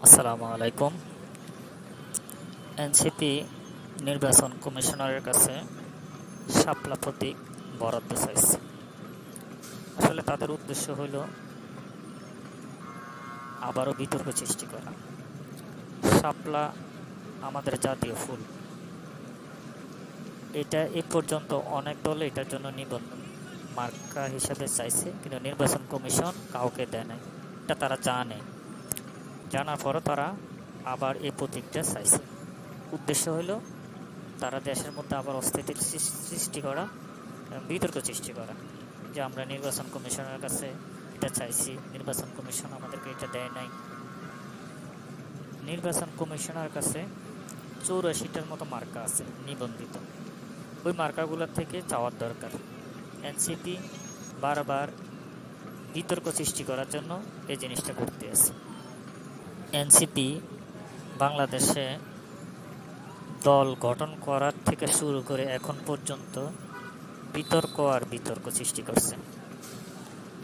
আসসালামু আলাইকুম। এনসিপি নির্বাচন কমিশনারের কাছে শাপলা প্রতীক বরাদ্দ চাইছে। আসলে তাদের উদ্দেশ্য হইল আবারও বিতর্ক সৃষ্টি করা। শাপলা আমাদের জাতীয় ফুল। এটা এ পর্যন্ত অনেক দলে এটার জন্য নিবন্ধন মার্কা হিসাবে চাইছে, কিন্তু নির্বাচন কমিশন কাউকে দেয় নাই। এটা তারা জানার পরও তারা আবার এই প্রতীকটা চাইছে। উদ্দেশ্য হইল তারা দেশের মধ্যে আবার অস্থিতির সৃষ্টি করা এবং বিতর্ক সৃষ্টি করা, যে আমরা নির্বাচন কমিশনের কাছে এটা চাইছি, নির্বাচন কমিশন আমাদেরকে এটা দেয় নাই। নির্বাচন কমিশনের কাছে 84টার মতো মার্কা আছে নিবন্ধিত। ওই মার্কাগুলোর থেকে চাওয়ার দরকার। এনসিপি বারবার বিতর্ক সৃষ্টি করার জন্য এই জিনিসটা করতে আছে। এনসিপি বাংলাদেশে দল গঠন করার থেকে শুরু করে এখন পর্যন্ত বিতর্ক সৃষ্টি করছে।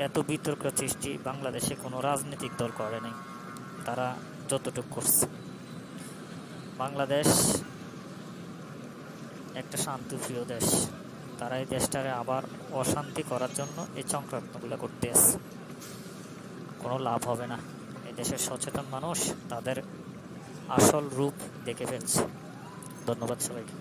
এত বিতর্ক সৃষ্টি বাংলাদেশে কোনো রাজনৈতিক দল করে নাই, তারা যতটুকু করছে। বাংলাদেশ একটা শান্তিপ্রিয় দেশ, তারা এই দেশটারে আবার অশান্তি করার জন্য এই চক্রান্তগুলো করতে আসছে। কোনো লাভ হবে না। এই দেশের সচেতন মানুষ তাদের আসল রূপ দেখে ফেলছে। ধন্যবাদ সবাইকে।